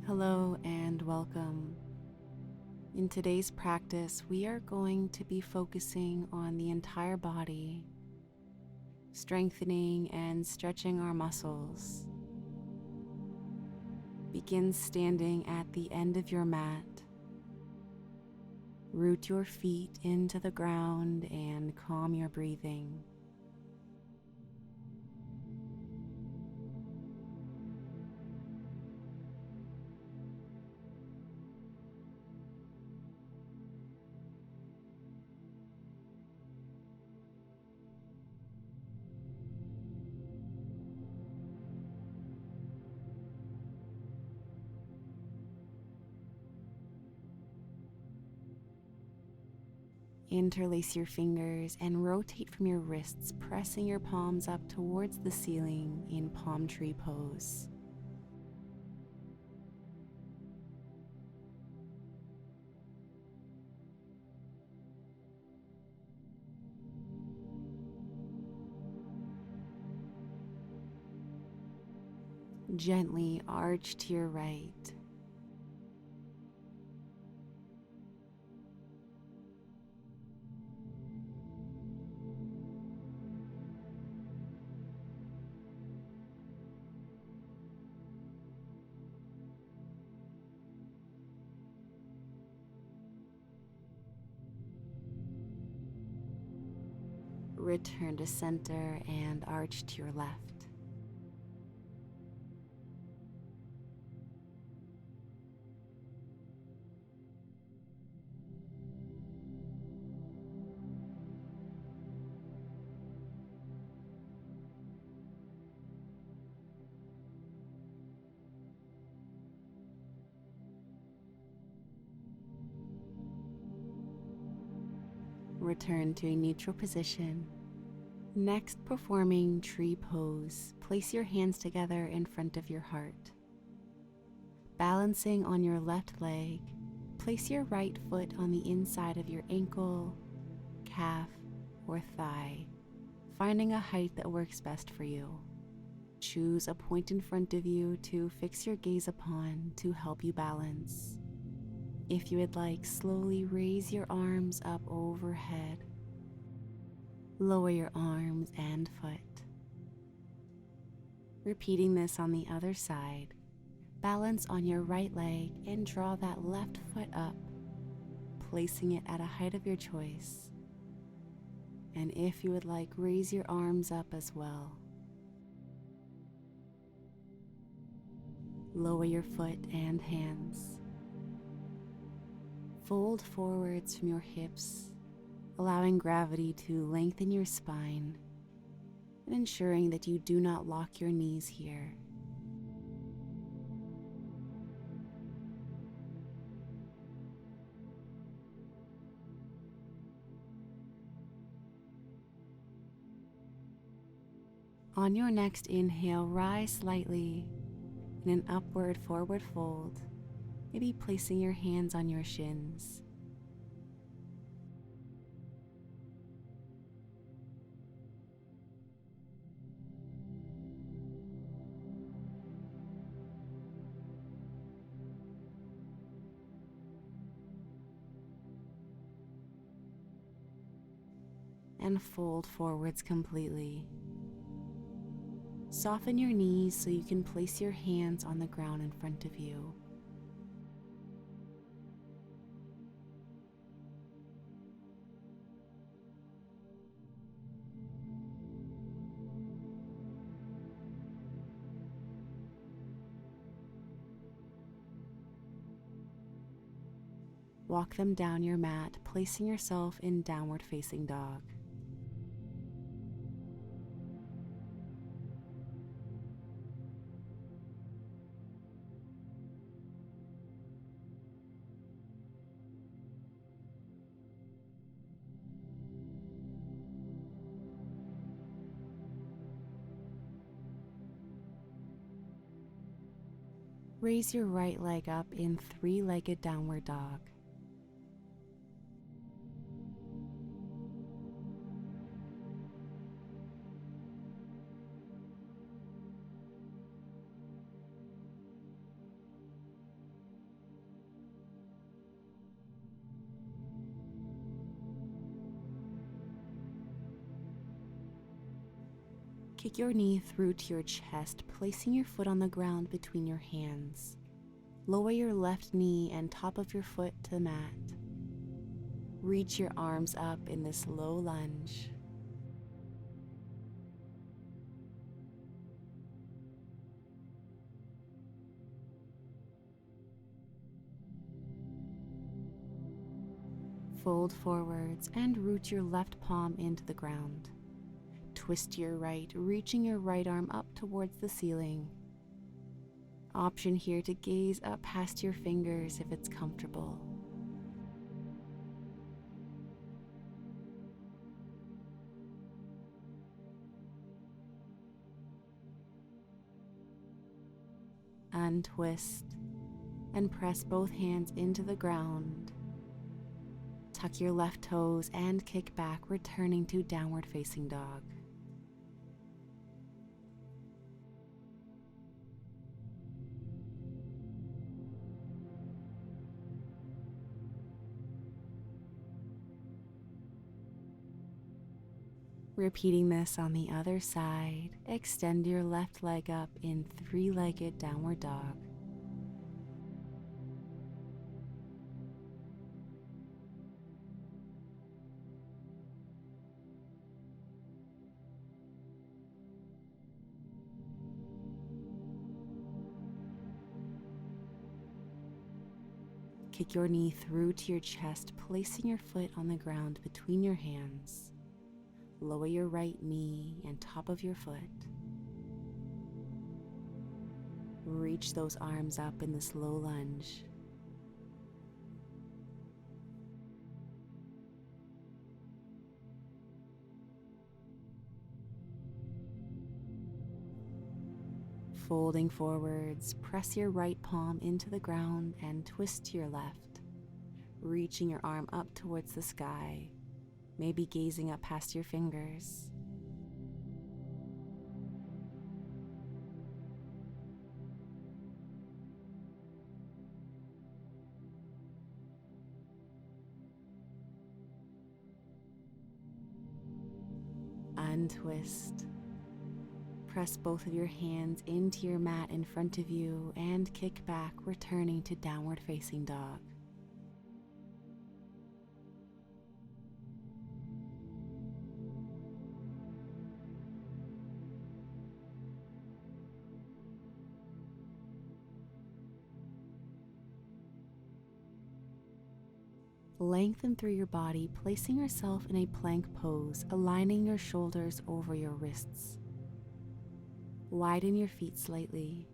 Hello and welcome. In today's practice, we are going to be focusing on the entire body, strengthening and stretching our muscles. Begin standing at the end of your mat. Root your feet into the ground and calm your breathing. Interlace your fingers and rotate from your wrists, pressing your palms up towards the ceiling in palm tree pose. Gently arch to your right. Return to center and arch to your left. Return to a neutral position. Next, performing tree pose, place your hands together in front of your heart. Balancing on your left leg, place your right foot on the inside of your ankle, calf, or thigh, finding a height that works best for you. Choose a point in front of you to fix your gaze upon to help you balance. If you would like, slowly raise your arms up overhead. Lower your arms and foot. Repeating this on the other side, balance on your right leg and draw that left foot up, placing it at a height of your choice. And if you would like, raise your arms up as well. Lower your foot and hands. Fold forwards from your hips, allowing gravity to lengthen your spine and ensuring that you do not lock your knees here. On your next inhale, rise slightly in an upward forward fold, maybe placing your hands on your shins. And fold forwards completely. Soften your knees so you can place your hands on the ground in front of you. Walk them down your mat, placing yourself in downward facing dog. Raise your right leg up in three-legged downward dog. Kick your knee through to your chest, placing your foot on the ground between your hands. Lower your left knee and top of your foot to the mat. Reach your arms up in this low lunge. Fold forwards and root your left palm into the ground. Twist to your right, reaching your right arm up towards the ceiling. Option here to gaze up past your fingers if it's comfortable. Untwist and press both hands into the ground. Tuck your left toes and kick back, returning to downward facing dog. Repeating this on the other side, extend your left leg up in three-legged downward dog. Kick your knee through to your chest, placing your foot on the ground between your hands. Lower your right knee and top of your foot. Reach those arms up in this low lunge. Folding forwards, press your right palm into the ground and twist to your left, reaching your arm up towards the sky, maybe gazing up past your fingers. Untwist. Press both of your hands into your mat in front of you and kick back, returning to downward facing dog. Lengthen through your body, placing yourself in a plank pose, aligning your shoulders over your wrists. Widen your feet slightly.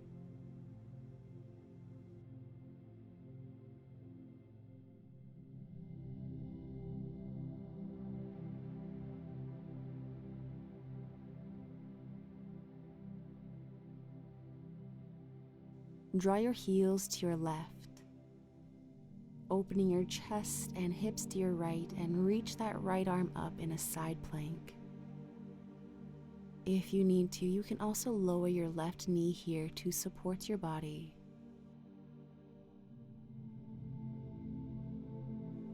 Draw your heels to your left, opening your chest and hips to your right, and reach that right arm up in a side plank. If you need to, you can also lower your left knee here to support your body.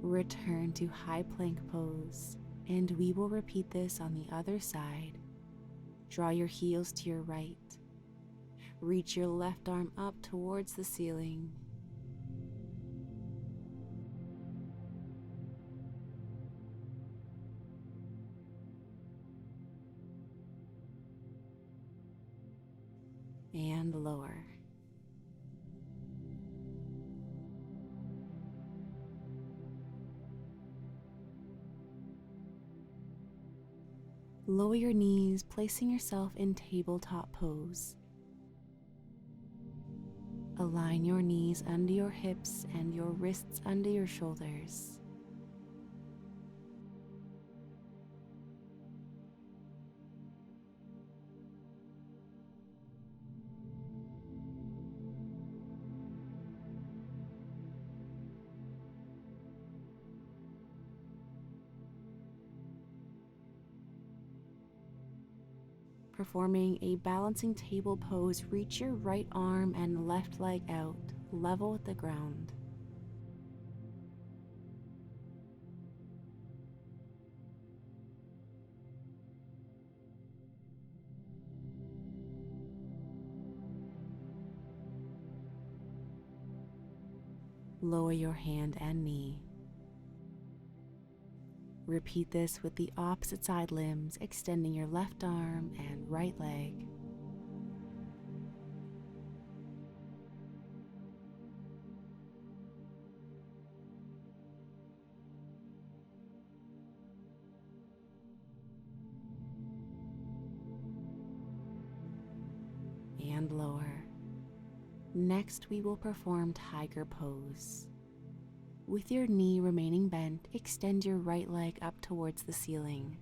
Return to high plank pose, and we will repeat this on the other side. Draw your heels to your right. Reach your left arm up towards the ceiling. And lower. Lower your knees, placing yourself in tabletop pose. Align your knees under your hips and your wrists under your shoulders. Performing a balancing table pose, reach your right arm and left leg out, level with the ground. Lower your hand and knee. Repeat this with the opposite side limbs, extending your left arm and right leg. And lower. Next, we will perform tiger pose. With your knee remaining bent, extend your right leg up towards the ceiling.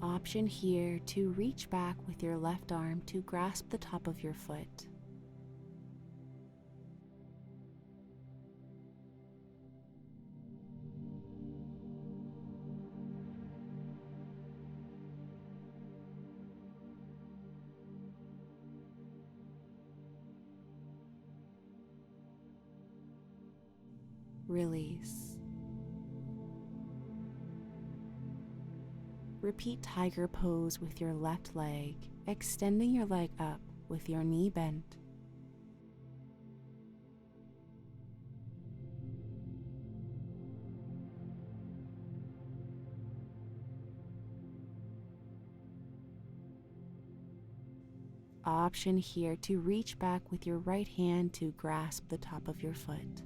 Option here to reach back with your left arm to grasp the top of your foot. Release. Repeat tiger pose with your left leg, extending your leg up with your knee bent. Option here to reach back with your right hand to grasp the top of your foot.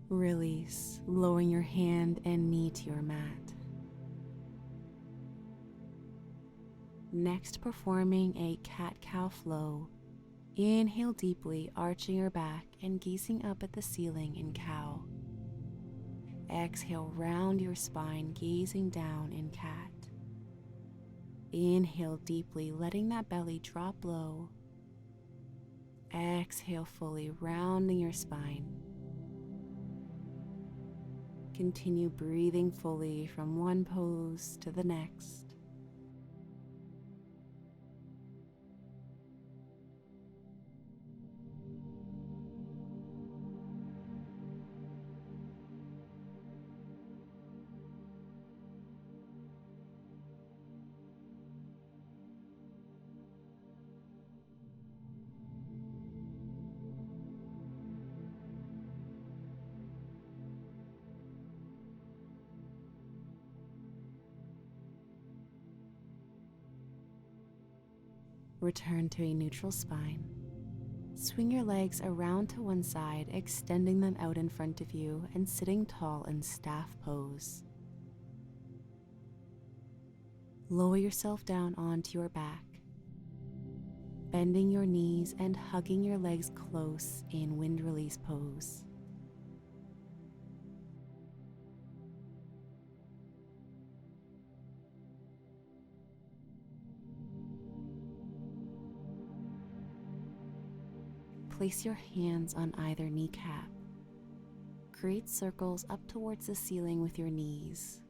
Release, lowering your hand and knee to your mat. Next, performing a cat-cow flow. Inhale deeply, arching your back and gazing up at the ceiling in cow. Exhale, round your spine, gazing down in cat. Inhale deeply, letting that belly drop low. Exhale fully, rounding your spine. Continue breathing fully from one pose to the next. Return to a neutral spine. Swing your legs around to one side, extending them out in front of you and sitting tall in staff pose. Lower yourself down onto your back, bending your knees and hugging your legs close in wind release pose. Place your hands on either kneecap. Create circles up towards the ceiling with your knees.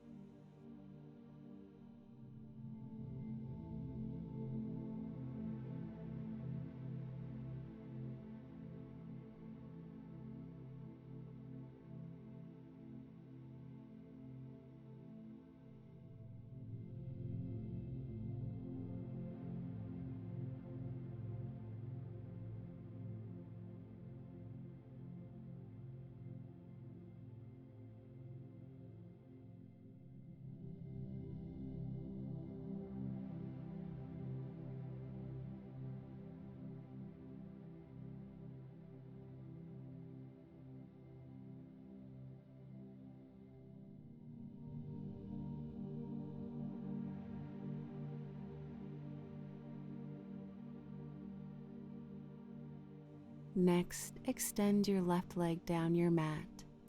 Next, extend your left leg down your mat,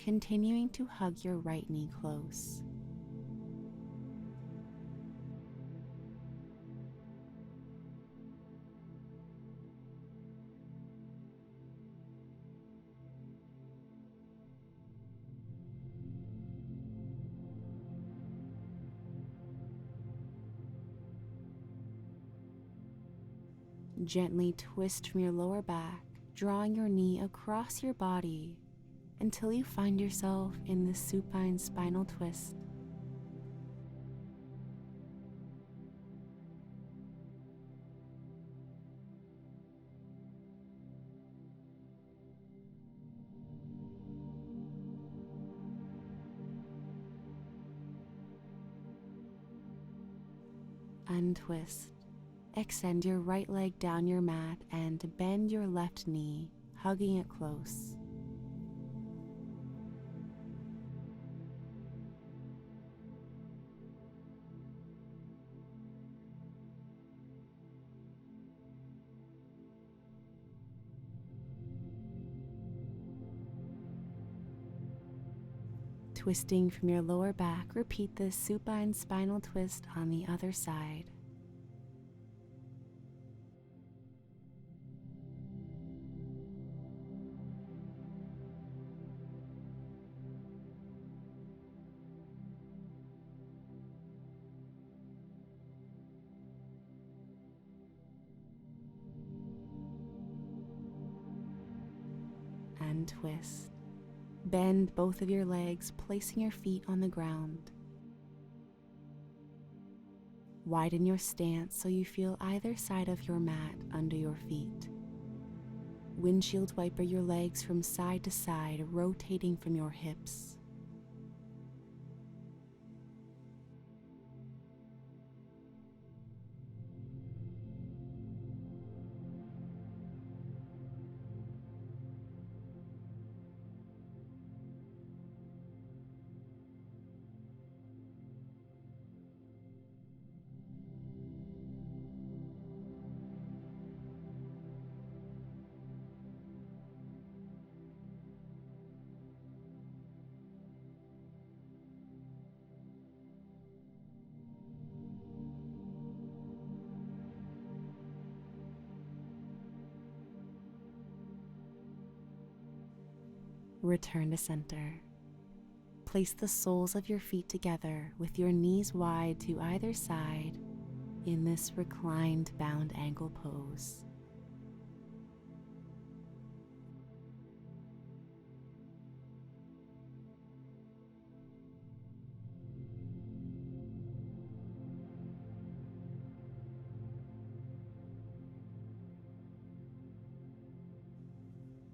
continuing to hug your right knee close. Gently twist from your lower back, drawing your knee across your body until you find yourself in the supine spinal twist. Untwist. Extend your right leg down your mat and bend your left knee, hugging it close. Twisting from your lower back, repeat this supine spinal twist on the other side. And twist. Bend both of your legs, placing your feet on the ground. Widen your stance so you feel either side of your mat under your feet. Windshield wiper your legs from side to side, rotating from your hips. Return to center. Place the soles of your feet together with your knees wide to either side in this reclined bound ankle pose.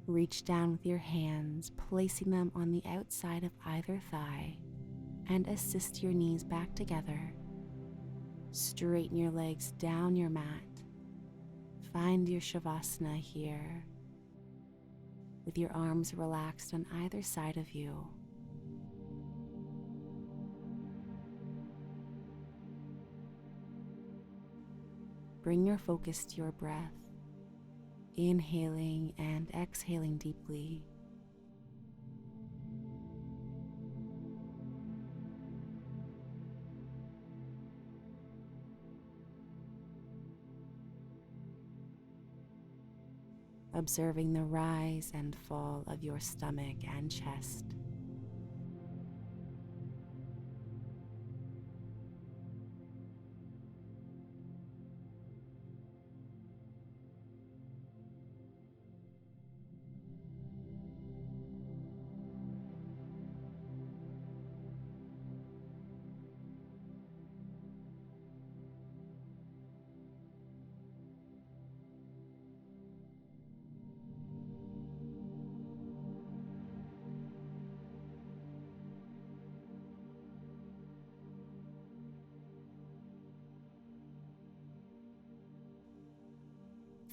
Reach down with your hands, placing them on the outside of either thigh, and assist your knees back together. Straighten your legs down your mat. Find your Shavasana here, with your arms relaxed on either side of you. Bring your focus to your breath. Inhaling and exhaling deeply. Observing the rise and fall of your stomach and chest.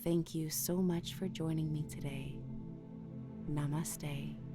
Thank you so much for joining me today. Namaste.